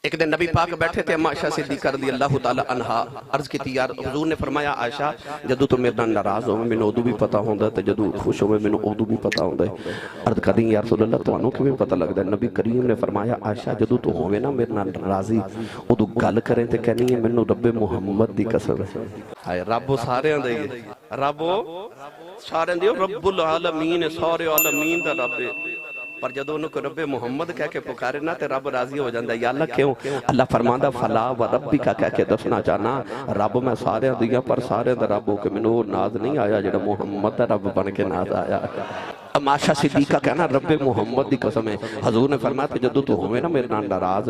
ایک دن نبی پاک بیٹھے تھے، اما عائشہ صدیقہ رضی اللہ تعالی عنہا عرض کی تھی، یار حضور نے فرمایا عائشہ جدو تو میرے ناراض ہو میں اودو بھی پتا ہوندا تے جدو خوش ہو میں اودو بھی پتا ہوندا ہے۔ عرض کر دی یا رسول اللہ تانوں کیویں پتہ لگدا ہے؟ نبی کریم نے فرمایا عائشہ جدو تو ہووے نا میرے نال ناراضی اودو گل کریں تے کہنی ہے مینوں رب محمد دی قسم ہے۔ ہائے رب سارے دے رب سارے دے رب العالمین سارے عالمین دا رب ہے، پر جدو انہوں کو رب محمد کہہ کے پکارے نا تے رب راضی ہو جاندہ ہے۔ یا اللہ کیوں؟ اللہ فرماندہ فلا و ربی کا کہہ کے دسنا چاہنا رب میں سارے دیا پر سارے دا رب ہو کے منو ناز نہیں آیا جڑا محمد دا رب بن کے ناز آیا۔ ام عائشہ صدیقہ کہنا رب محمد دی قسم ہے، حضور نے فرمایا کہ جدو تو ہوئے نا میرے نام ناراض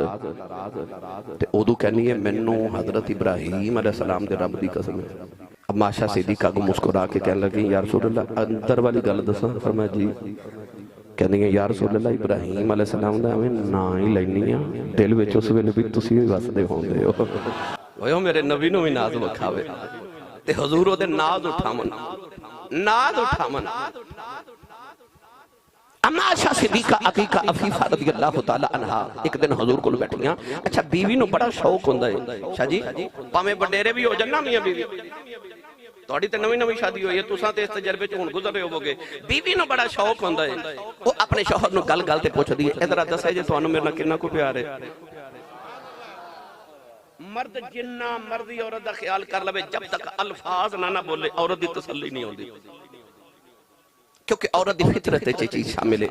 تے اودو کہنی ہے منو حضرت ابراہیم علیہ السلام دے رب دی قسم ہے۔ ام عائشہ صدیقہ کو مسکرا کے کہنے لگی یا رسول اللہ اندر والی گل دساں؟ فرمایا جی۔ کہنے گے یا رسول اللہ ابراہیم علیہ السلام دا ہمیں نا ہی لینی ہے دل وچ اس ویلے بھی تسی بھی وسدے ہوندے ہو۔ اوہ میرے نبی نو بھی ناز وکھاوے تے حضور او دے ناز اٹھاون ناز اٹھاون۔ اما عائشہ صدیقہ عقیقہ عفیفہ رضی اللہ تعالی عنہا ایک دن حضور کو بیٹھیاں۔ اچھا بیوی نو بڑا شوق ہوندا ہے شاہ جی، پاویں بڈیرے بھی ہو جانا میاں بیوی توڑی تے نوی نوی شادی ہوئی ہے تساں تے اس تجربے چون گزر رہے ہوگے، بیوی نو بڑا شوق ہوندا ہے وہ اپنے شوہر نو گل گل تے پوچھ دی ہے ادھر دسے جے تانوں میرے نال کتنا کو پیار ہے۔ مرد جنہ مرضی عورت دا خیال کر لوے جب تک الفاظ نہ بولے عورت دی تسلی نہیں ہوندی، کیونکہ عورت دی فطرت تے چیز شامل ہے۔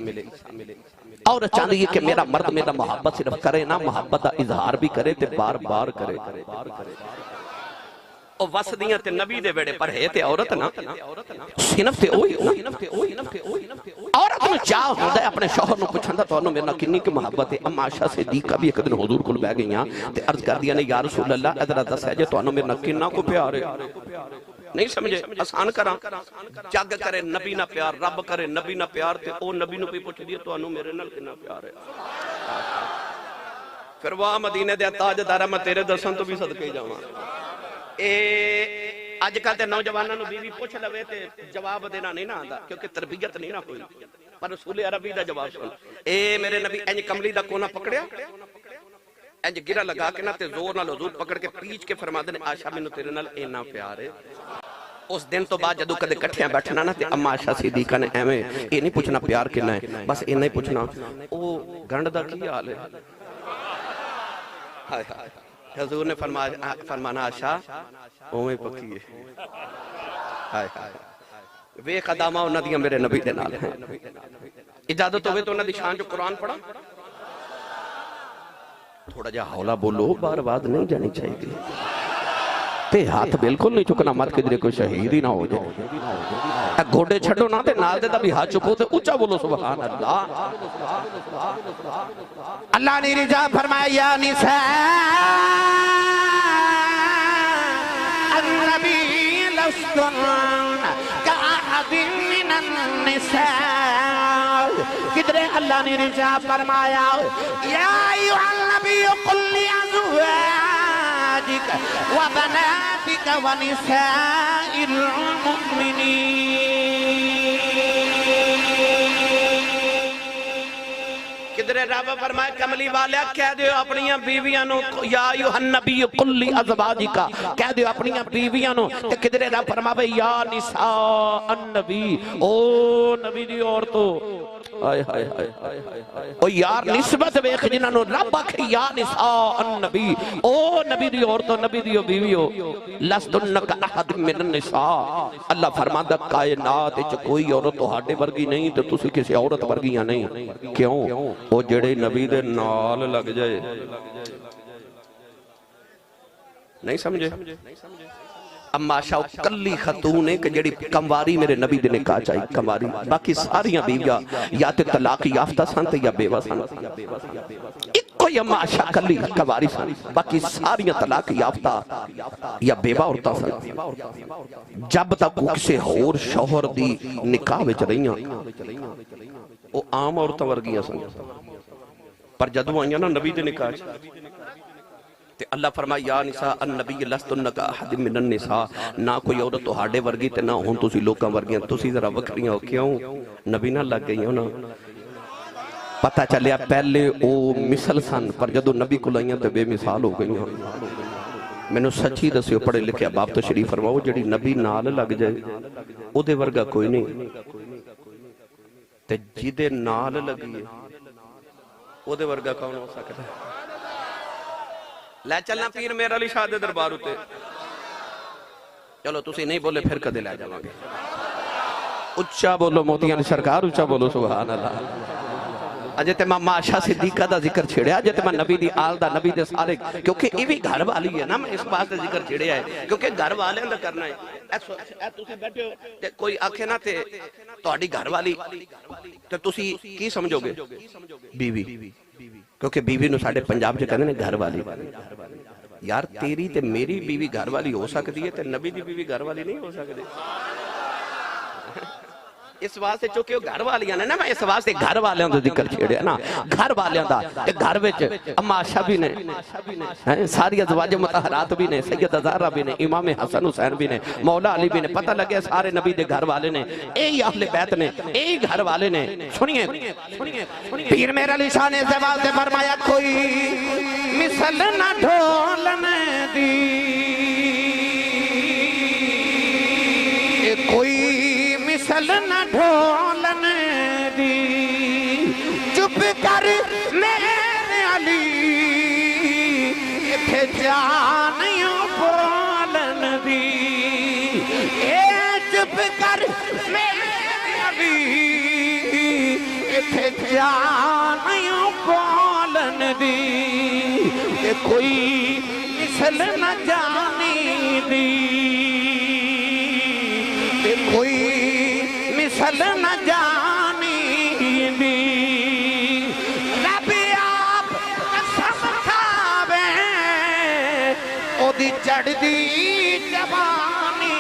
عورت چاہتی ہے کہ میرا مرد میرا محبت صرف کرے نہ محبت دا اظہار بھی کرے تے بار بار کرے۔ او وسدیاں تے نبی دے بیڑے پر ہے تے عورت نا صنف تے اوہی عورت نو چاہ ہوندا ہے اپنے شوہر نو پوچھندا تانوں میرے نال کتنی کہ محبت ہے۔ اما عائشہ صدیقہ بھی ایک دن حضور کول بیٹھ گئیاں تے عرض کر دیا نے یا رسول اللہ ادھر دسے جے تانوں میرے نال کتنا کو پیار ہے۔ نہیں سمجھے آسان کراں جگ کرے نبی نہ پیار رب کرے نبی نہ پیار تے او نبی نو بھی پوچھ دی تانوں میرے نال کتنا پیار ہے۔ پھر واہ مدینے دے تاجدار میں تیرے دسن تو بھی صدقے جاواں۔ آج کل تے نوجوانوں نو بیوی پوچھ لوے تے جواب دینا نہیں نہ آندا کیونکہ تربیت نہیں نہ ہوئی، پر رسول عربی دا جواب سن اے میرے نبی انج کملی دا کونا پکڑیا انج گرا لگا کے نہ تے زور نال حضور پکڑ کے پیچ کے فرما دے عائشہ مینوں تیرے نال اینا پیار ہے۔ اس دن تو بعد جدو کدے کٹھیاں بیٹھنا نا تے اما عائشہ صدیقہ نے ایویں اے نہیں پوچھنا پیار کنا ہے بس اینا ہی پوچھنا او گنڈ دا کی حال ہے۔ ہائے ہائے حضور نے فرمانا عائشہ اویں پکی ہے۔ ہائے ہائے وے قدامہ انہاں دیاں میرے نبی دے نال ہیں۔ اجازت ہوئے تو انہاں دی شان جو قرآن پڑھا تھوڑا جا حولا بولو بار بات نہیں جانی چاہیے تے ہاتھ بالکل نہیں چکنا مت کدھر کوئی شہید ہی نہ ہو جائے۔ گھوڑے چھڑو نہ تے نال دے دا بھی ہاتھ چکو تے اچھا بولو سبحان اللہ۔ اللہ نے رجا فرمایا یا نساء النبی لستن کأحد من النساء۔ کدھرے اللہ نے رجا فرمایا یا ایوہ النبی قل لأزواجک وبناتک ونساء المؤمنین۔ کدھرے رب فرمائے کملی والے کہہ دیو اپنیاں بیویاں نو یا ایوہ النبی قل لأزواجک کہہ دیو اپنیاں بیویاں نو تے کدھرے رب فرمائے یا نساء النبی او نبی دی عورتو۔ آئے آئے آئے او یار نسبت بیخ جنہاں نو رب آکھے یا نساء النبی او نبی دی عورتو نبی دیو بیویو لستنک احد من النساء۔ اللہ فرماندہ کائنات اچھ کوئی عورت تو ہاڑے ورگی نہیں تو تسی کسی عورت ورگیاں نہیں۔ کیوں؟ او جڑے نبی دے نال لگ جائے نہیں سمجھے۔ اما عائشہ کلی خاتون ہے کہ جڑی کمواری میرے نبی دے نکاح چاہی کمواری باقی ساریاں بیویاں یا تے طلاق یافتہ سن تے یا بیوہ سن۔ ایک کوئی اما عائشہ کلی کمواری سن باقی ساریاں طلاق یافتہ یا بیوہ عورتہ سن۔ جب تک کسے اور شوہر دی نکاح وچ رہیاں او عام عورتہ ورگیاں سن، پر جدو آئیاں نا نبی دے نکاح تے اللہ فرمائے یا نساء النبی لستنک احد من النساء نہ کوئی عورت تو ہاڑے ورگی تے نہ ہون تسی لوکاں ورگیاں تسی ذرا وکھریاں ہو۔ کیوں؟ نبی نہ لگ گئی ہو نا پتہ چلیا پہلے او مثل سن پر جدو نبی کو لائیاں تے بے مثال ہو گئی ہیں. میں نے سچی دسیو پڑھے لکھے باپ تو شریف فرماؤ جڑی نبی نال لگ جائے او دے ورگا کوئی نہیں تے جیدے نال لگیے او دے ورگا کون ہو سکتا ہے. لے چلنا پیر میرا علی شاہ دے دربار ہوتے. چلو تسی نہیں بولے پھر کدے لے جاؤں گے. اچھا بولو موتیاں سرکار اچھا بولو سبحان اللہ. اجے تے میں معاشہ صدیقہ دا ذکر چھڑیا اجے تے میں نبی دی آل دا نبی دے سارے کیونکہ یہ بھی گھر والی ہے نا. میں اس بات دے ذکر چھڑیا ہے کیونکہ گھر والے دا کرنا ہے. اے تسی بیٹھے ہو تے کوئی آکھے نا تے تہاڈی گھر والی تے تسی کی سمجھو گے بیوی. کیونکہ بیوی نو ساڈے پنجاب چ کہندے نے گھر والی. یار تیری تے میری بیوی گھر والی ہو سکتی ہے تے نبی دی بیوی گھر والی نہیں ہو سکتی. اس واسطے چونکہ وہ گھر والیاں نے نا میں اس واسطے گھر والیاں دا ذکر چھیڑیا نا. گھر والیاں دا گھر وچ اما عائشہ بھی نے ساری ازواج مطہرات بھی نے سیدہ زہرا بھی نے امام حسن حسین بھی نے مولا علی بھی نے. پتہ لگے سارے نبی دے گھر والے نے اے اہل بیت نے اے گھر والے نے. سنیے پیر میرا علی شاہ نے اس واسطے فرمایا کوئی مثل نہ ڈھولنے دی کوئی مثل نہ ڈھولنے دی چپ کر میرے علی اتھے جانیوں بولن دی. اے چپ کر میرے علی اتھے جانیوں بولن دی. اے کوئی مثل نہ جانی دی اے کوئی مثل نہ جانی دی. رب آپ قسم کھاوے او دی چڑھ دی جوانی